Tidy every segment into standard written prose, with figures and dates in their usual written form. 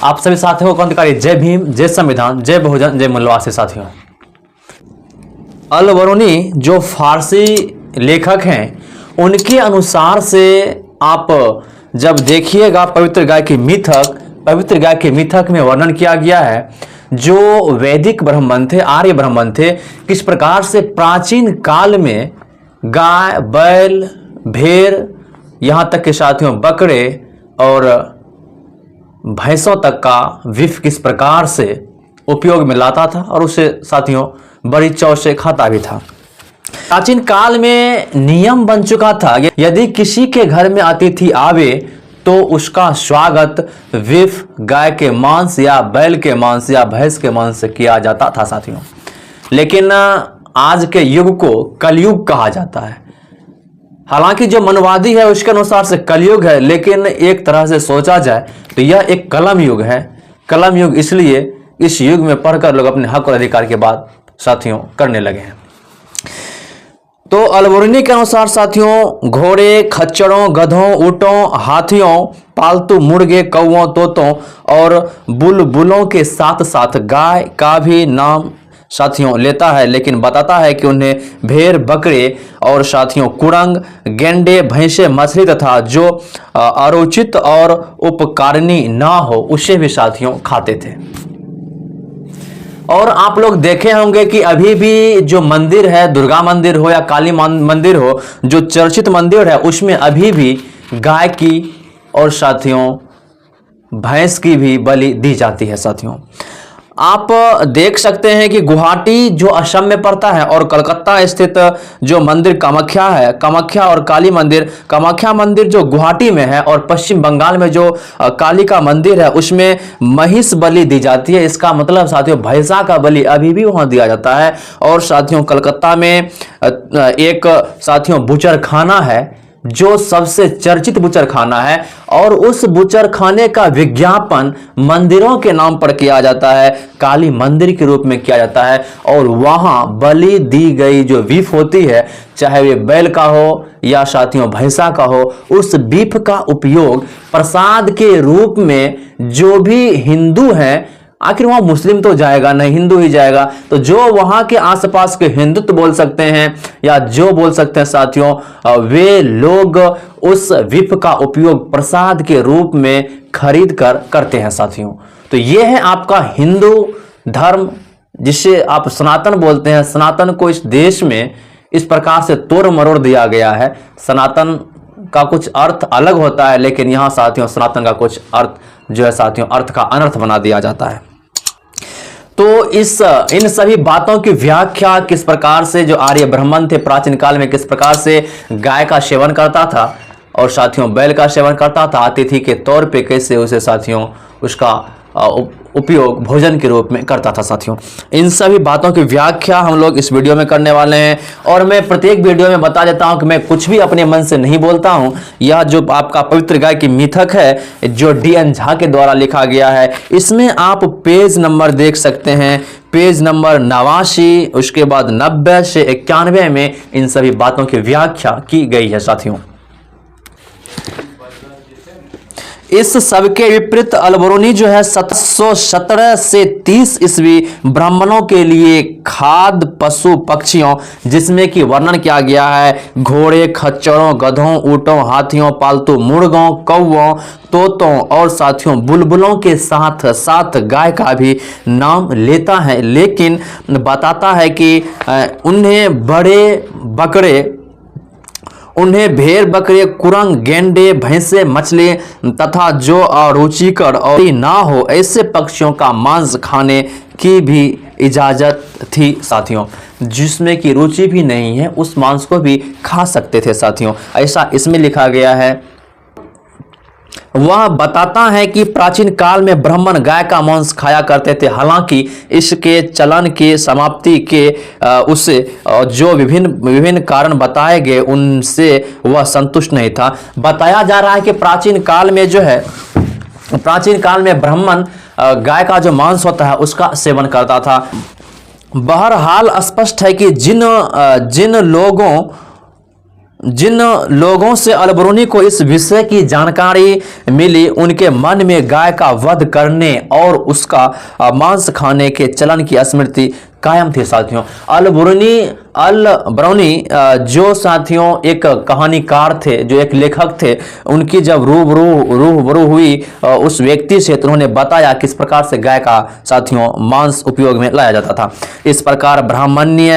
आप सभी साथियों को क्रांतिकारी जय भीम, जय संविधान, जय बहुजन, जय मूल्यवासी। साथियों, अल बरूनी जो फारसी लेखक हैं उनके अनुसार से आप जब देखिएगा पवित्र गाय के मिथक में वर्णन किया गया है जो वैदिक ब्राह्मण थे, आर्य ब्राह्मण थे, किस प्रकार से प्राचीन काल में गाय, बैल, भेड़, यहाँ तक के साथियों बकरे और भैंसों तक का विष किस प्रकार से उपयोग में लाता था और उसे साथियों बड़ी चाव से खाता भी था। प्राचीन काल में नियम बन चुका था, यदि किसी के घर में अतिथि आवे तो उसका स्वागत विष गाय के मांस या बैल के मांस या भैंस के मांस से किया जाता था साथियों। लेकिन आज के युग को कलयुग कहा जाता है। हालांकि जो मनवादी है उसके अनुसार से कलयुग है, लेकिन एक तरह से सोचा जाए तो यह एक कलम युग है। कलम युग इसलिए इस युग में पढ़कर लोग अपने हक और अधिकार की बात साथियों करने लगे हैं। तो अल बरूनी के अनुसार साथियों घोड़े, खच्चरों, गधों, ऊंटों, हाथियों, पालतू मुर्गे, कौओं, तोतों और बुलबुलों के साथ साथ गाय का भी नाम साथियों लेता है, लेकिन बताता है कि उन्हें भेड़, बकरे और साथियों कुरंग, गेंडे, भैंसे, मछली तथा जो अरुचित और उपकारिणी ना हो उसे भी साथियों खाते थे। और आप लोग देखे होंगे कि अभी भी जो मंदिर है, दुर्गा मंदिर हो या काली मंदिर हो, जो चर्चित मंदिर है उसमें अभी भी गाय की और साथियों भैंस की भी बलि दी जाती है साथियों। आप देख सकते हैं कि गुवाहाटी जो असम में पड़ता है और कलकत्ता स्थित जो मंदिर कामाख्या है, कामाख्या और काली मंदिर, कामाख्या मंदिर जो गुवाहाटी में है और पश्चिम बंगाल में जो काली का मंदिर है उसमें महिष बलि दी जाती है। इसका मतलब साथियों भैंसा का बलि अभी भी वहां दिया जाता है। और साथियों कलकत्ता में एक साथियों बुचर खाना है जो सबसे चर्चित बुचर खाना है और उस बुचर खाने का विज्ञापन मंदिरों के नाम पर किया जाता है, काली मंदिर के रूप में किया जाता है। और वहां बलि दी गई जो बीफ होती है, चाहे वे बैल का हो या साथियों भैंसा का हो, उस बीफ का उपयोग प्रसाद के रूप में जो भी हिंदू हैं, आखिर वहां मुस्लिम तो जाएगा नहीं, हिंदू ही जाएगा, तो जो वहां के आसपास के हिंदुत्व बोल सकते हैं या जो बोल सकते हैं साथियों, वे लोग उस विप का उपयोग प्रसाद के रूप में खरीद कर करते हैं साथियों। तो ये है आपका हिंदू धर्म, जिसे आप सनातन बोलते हैं। सनातन को इस देश में इस प्रकार से तोड़ मरोड़ दिया गया है। सनातन का कुछ अर्थ अलग होता है, लेकिन यहां साथियों सनातन का कुछ अर्थ जो है साथियों अर्थ का अनर्थ बना दिया जाता है। तो इन सभी बातों की व्याख्या किस प्रकार से जो आर्य ब्राह्मण थे प्राचीन काल में किस प्रकार से गाय का सेवन करता था और साथियों बैल का सेवन करता था, अतिथि के तौर पे कैसे उसे साथियों उसका उपयोग भोजन के रूप में करता था साथियों, इन सभी बातों की व्याख्या हम लोग इस वीडियो में करने वाले हैं। और मैं प्रत्येक वीडियो में बता देता हूं कि मैं कुछ भी अपने मन से नहीं बोलता हूं। यह जो आपका पवित्र गाय की मिथक है जो डी.एन. झा के द्वारा लिखा गया है, इसमें आप पेज नंबर देख सकते हैं, पेज नंबर 89, उसके बाद 90 से 91 में इन सभी बातों की व्याख्या की गई है साथियों। इस सबके विपरीत अल बरूनी जो है 717 से 30 ईस्वी ब्राह्मणों के लिए खाद्य पशु पक्षियों जिसमें कि वर्णन किया गया है घोड़े, खच्चरों, गधों, ऊंटों, हाथियों, पालतू मुर्गों, कौओं, तोतों और साथियों बुलबुलों के साथ साथ गाय का भी नाम लेता है, लेकिन बताता है कि उन्हें भेड़, बकरे, कुरंग, गेंडे, भैंसे, मछली तथा जो अरुचिकर और ना हो ऐसे पक्षियों का मांस खाने की भी इजाजत थी साथियों। जिसमें की रुचि भी नहीं है उस मांस को भी खा सकते थे साथियों, ऐसा इसमें लिखा गया है। वह बताता है कि प्राचीन काल में ब्राह्मण गाय का मांस खाया करते थे, हालांकि इसके चलन की समाप्ति के उससे जो विभिन्न कारण बताए गए उनसे वह संतुष्ट नहीं था। बताया जा रहा है कि प्राचीन काल में ब्राह्मण गाय का जो मांस होता है उसका सेवन करता था। बहरहाल स्पष्ट है कि जिन लोगों जिन लोगों से अलबरूनी को इस विषय की जानकारी मिली, उनके मन में गाय का वध करने और उसका मांस खाने के चलन की स्मृति कायम थी। साथियों, अल-बरौनी जो साथियों एक कहानीकार थे, जो एक लेखक थे, उनकी जब रूबरू हुई उस व्यक्ति से, तो उन्होंने बताया किस प्रकार से गाय का साथियों मांस उपयोग में लाया जाता था। इस प्रकार ब्राह्मण्य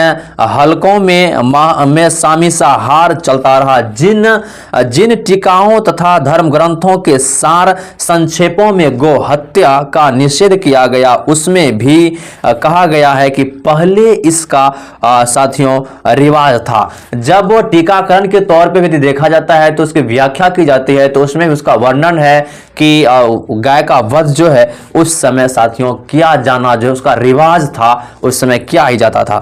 हलकों में सामिसाहार चलता रहा। जिन टीकाओं तथा धर्म ग्रंथों के सार संक्षेपों में गो हत्या का निषेध किया गया, उसमें भी कहा गया है कि पहले इसका साथियों रिवाज था। जब वो टीकाकरण के तौर पे भी देखा जाता है तो उसकी व्याख्या की जाती है, तो उसमें उसका वर्णन है कि गाय का वध जो है उस समय साथियों किया जाना, जो उसका रिवाज था उस समय किया ही जाता था।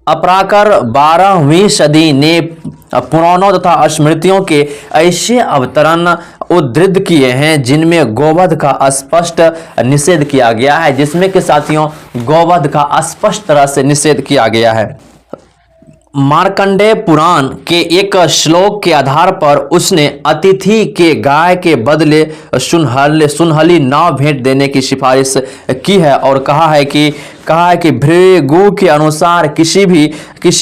अपराकर 12वीं सदी ने पुराणों तथा स्मृतियों के ऐसे अवतरण उद्धृत किए हैं जिनमें गोवध का स्पष्ट निषेध किया गया है, जिसमें कि साथियों गोवध का स्पष्ट तरह से निषेध किया गया है। मार्कंडेय पुराण के एक श्लोक के आधार पर उसने अतिथि के गाय के बदले सुनहली नाव भेंट देने की सिफारिश की है और कहा है कि भृगु के अनुसार किसी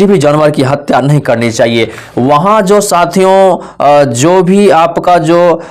भी जानवर की हत्या नहीं करनी चाहिए। वहाँ जो साथियों जो भी आपका जो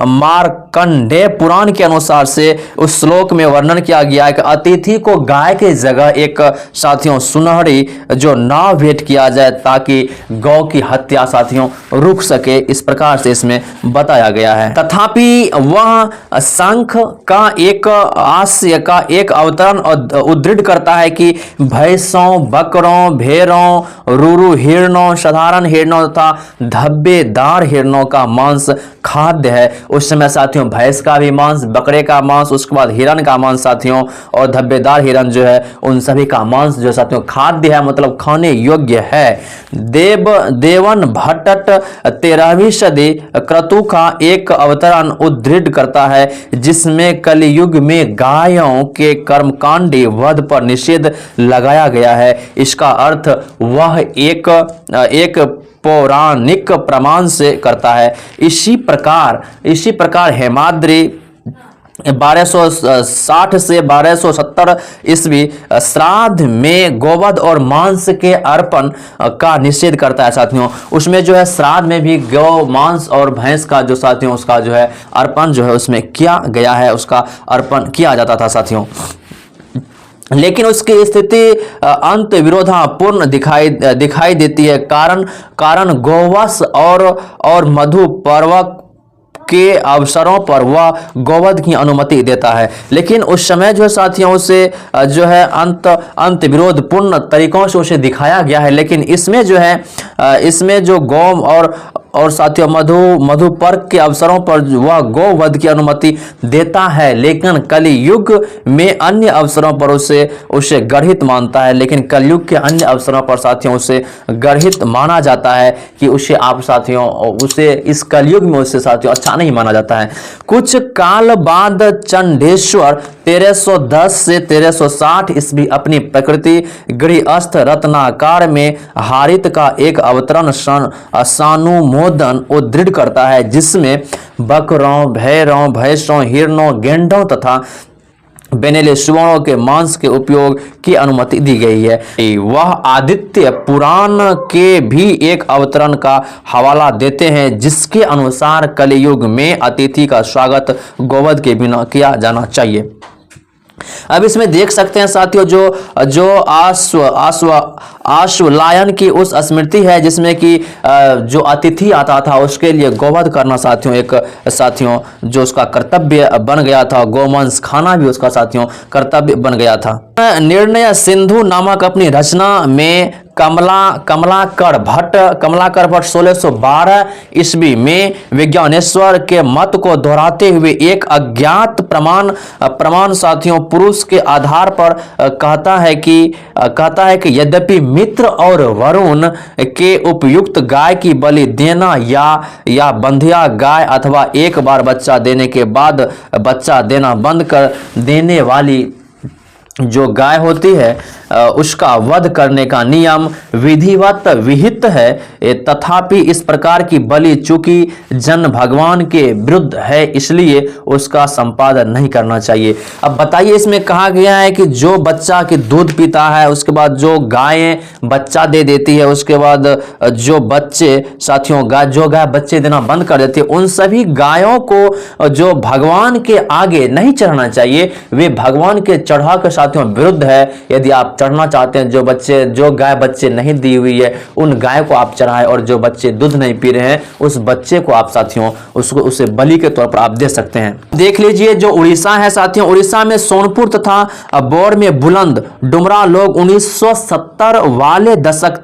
मार्कंडेय पुराण के अनुसार से उस श्लोक में वर्णन किया गया है कि अतिथि को गाय के जगह एक साथियों सुनहरी जो नाव भेंट किया जाए ताकि गौ की हत्या साथियों रुक सके, इस प्रकार से इसमें बताया गया है। तथापि वह शंख का एक आस्य का एक अवतरण उद्धृत करता है कि भैंसों, बकरों, भेड़ों, रूरू हिरणों, साधारण हिरणों तथा धब्बेदार हिरणों का मांस खाद्य है। उस समय साथियों भैंस का भी मांस, बकरे का मांस, उसके बाद हिरण का मांस साथियों, और धब्बेदार हिरण जो है उन सभी का मांस जो साथियों खाद्य है, मतलब खाने योग्य है। देवन भट्ट 13वीं सदी क्रतु का एक अवतरण उद्धृत करता है जिसमें कलियुग में गायों के कर्मकांडी वध पर निषेध लगाया गया है। इसका अर्थ वह एक पौराणिक प्रमाण से करता है। इसी प्रकार हेमाद्रि 1260 से 1270 ईस्वी श्राद्ध में गोवध और मांस के अर्पण का निषेध करता है। साथियों उसमें जो है श्राद्ध में भी गौ मांस और भैंस का जो साथियों उसका जो है अर्पण जो है उसमें किया गया है, उसका अर्पण किया जाता था साथियों। लेकिन उसकी स्थिति अंत विरोधापूर्ण दिखाई देती है। कारण गोवश और मधु पर्व के अवसरों पर वह गोवध की अनुमति देता है, लेकिन उस समय जो साथियों उसे जो है अंत विरोधपूर्ण तरीकों से उसे दिखाया गया है। लेकिन इसमें जो है इसमें जो गौ और साथियों मधु पर्व के अवसरों पर वह गोवध की अनुमति देता है, लेकिन कलियुग में अन्य अवसरों पर उसे गर्हित मानता है। लेकिन कलयुग के अन्य अवसरों पर साथियों उसे गर्हित माना जाता है कि उसे आप साथियों उसे इस कलयुग में उसे साथियों अच्छा नहीं माना जाता है। कुछ काल बाद चंडेश्वर 1310 से 1360 ईस्वी अपनी प्रकृति गृहस्थ रत्नाकार में हारित का एक अवतरण सानुमोदन उद्धृत करता है जिसमें बकरों, भेड़ों, भैंसों, हिरणों, गेंडों तथा बेनेले सुवर्णों के मांस के उपयोग की अनुमति दी गई है। वह आदित्य पुराण के भी एक अवतरण का हवाला देते हैं जिसके अनुसार कलियुग में अतिथि का स्वागत गोवध के बिना किया जाना चाहिए। अब इसमें देख सकते हैं साथियों जो आश्वलायन की उस स्मृति है जिसमें कि जो अतिथि आता था उसके लिए गोवध करना साथियों एक साथियों जो उसका कर्तव्य बन गया था, गोमांस खाना भी उसका साथियों कर्तव्य बन गया था। निर्णय सिंधु नामक अपनी रचना में कमलाकर भट्ट 1612 ईस्वी में विज्ञानेश्वर के मत को दोहराते हुए एक अज्ञात प्रमाण साथियों पुरुष के आधार पर कहता है कि यद्यपि मित्र और वरुण के उपयुक्त गाय की बलि देना या बंधिया गाय अथवा एक बार बच्चा देने के बाद बच्चा देना बंद कर देने वाली जो गाय होती है उसका वध करने का नियम विधिवत विहित है, तथापि इस प्रकार की बलि चूंकि जन भगवान के विरुद्ध है इसलिए उसका संपादन नहीं करना चाहिए। अब बताइए, इसमें कहा गया है कि जो बच्चा के दूध पीता है, उसके बाद जो गायें बच्चा दे देती है, उसके बाद जो बच्चे साथियों जो गाय बच्चे देना बंद कर देती है, उन सभी गायों को जो भगवान के आगे नहीं चढ़ना चाहिए, वे भगवान के चढ़ा के साथियों विरुद्ध है। यदि आप चढ़ना चाहते हैं, जो गाय बच्चे नहीं दी हुई है उन गाय को आप चढ़ाएं, और जो बच्चे दूध नहीं पी रहे हैं उस बच्चे को आप साथियों उसे बलि के तौर पर आप दे सकते हैं। देख लीजिए, जो उड़ीसा है साथियों, उड़ीसा में सोनपुर तथा बौर में बुलंद डुमरा लोग 1970 वाले दशक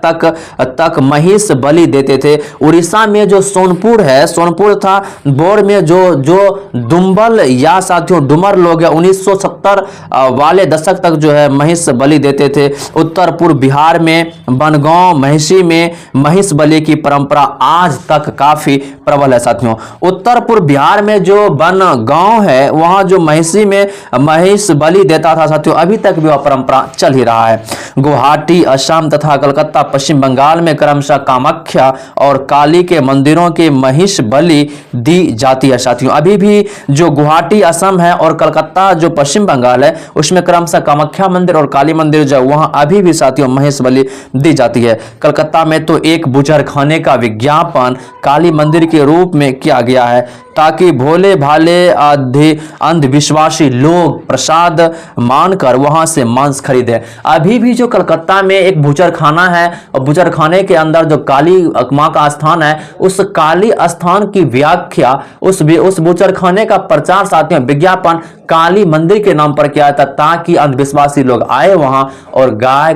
तक महिष बलि देते थे। उड़ीसा में जो सोनपुर है, सोनपुर तथा बौर में जो दुम्बल या साथियों डुमर लोग हैं, 1970 वाले दशक तक जो है महिष बलि देते थे। उत्तर पूर्व बिहार में बनगांव महिषी में महिष बलि की परंपरा आज तक काफी प्रबल है साथियों। उत्तर पूर्व बिहार में जो बनगांव है, वहां जो महिषी में महिष बलि देता था साथियों, अभी तक भी वह परंपरा चल ही रहा है। गुवाहाटी असम तथा कलकत्ता पश्चिम बंगाल में क्रमशः कामाख्या और काली के मंदिरों के महिष बलि दी जाती है साथियों। अभी भी जो गुवाहाटी असम है और कलकत्ता जो पश्चिम बंगाल है, उसमें क्रमशः कामाख्या मंदिर और काली मंदिर जो वहां अभी भी साथियों महिष बलि दी जाती है। कलकत्ता में तो एक बुजरखाने का विज्ञापन काली मंदिर के रूप में किया गया है, ताकि भोले भाले अंधविश्वासी लोग प्रसाद मानकर वहां से मांस खरीदें। अभी भी जो कलकत्ता में एक बुजरखाना है, और बुजरखाने के अंदर जो काली मां का स्थान है, उस काली स्थान की व्याख्या, उस बुजरखाने का प्रचार साथियों विज्ञापन काली मंदिर के नाम पर किया था, ताकि अंधविश्वासी लोग आए वहां और गाय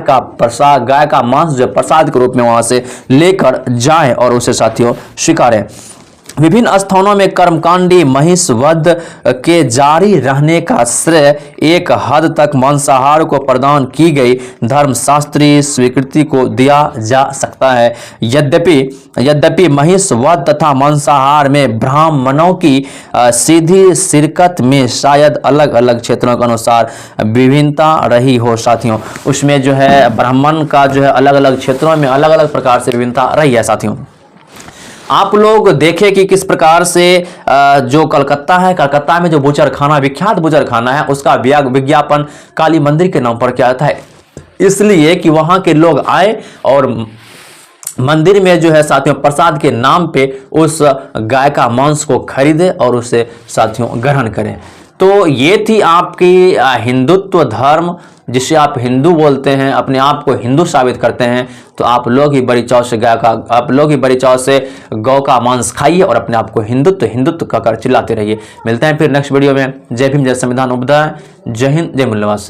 का मांस जो प्रसाद के रूप में वहां से लेकर जाएं और उसे साथियों स्वीकारें। विभिन्न स्थानों में कर्मकांडी महिष वध के जारी रहने का श्रेय एक हद तक मांसाहार को प्रदान की गई धर्मशास्त्रीय स्वीकृति को दिया जा सकता है। यद्यपि महिष वध तथा मांसाहार में ब्राह्मणों की सीधी शिरकत में शायद अलग अलग क्षेत्रों के अनुसार विभिन्नता रही हो साथियों। उसमें जो है ब्राह्मण का जो है अलग अलग क्षेत्रों में अलग अलग प्रकार से विभिन्नता रही है साथियों। आप लोग देखें कि किस प्रकार से जो कलकत्ता है, कलकत्ता में जो बुजरखाना विख्यात बुजरखाना है, उसका विज्ञापन काली मंदिर के नाम पर किया था, इसलिए कि वहां के लोग आए और मंदिर में जो है साथियों प्रसाद के नाम पे उस गाय का मांस को खरीदे और उसे साथियों ग्रहण करें। तो ये थी आपकी हिंदुत्व धर्म, जिसे आप हिंदू बोलते हैं, अपने आप को हिंदू साबित करते हैं, तो आप लोग ही बड़ी चाव से गौ का मांस खाइए और अपने आप को हिंदुत्व कहकर चिल्लाते रहिए। मिलते हैं फिर नेक्स्ट वीडियो में। जय भीम, जय संविधान, उपदय, जय हिंद, जय मूल्यवासी।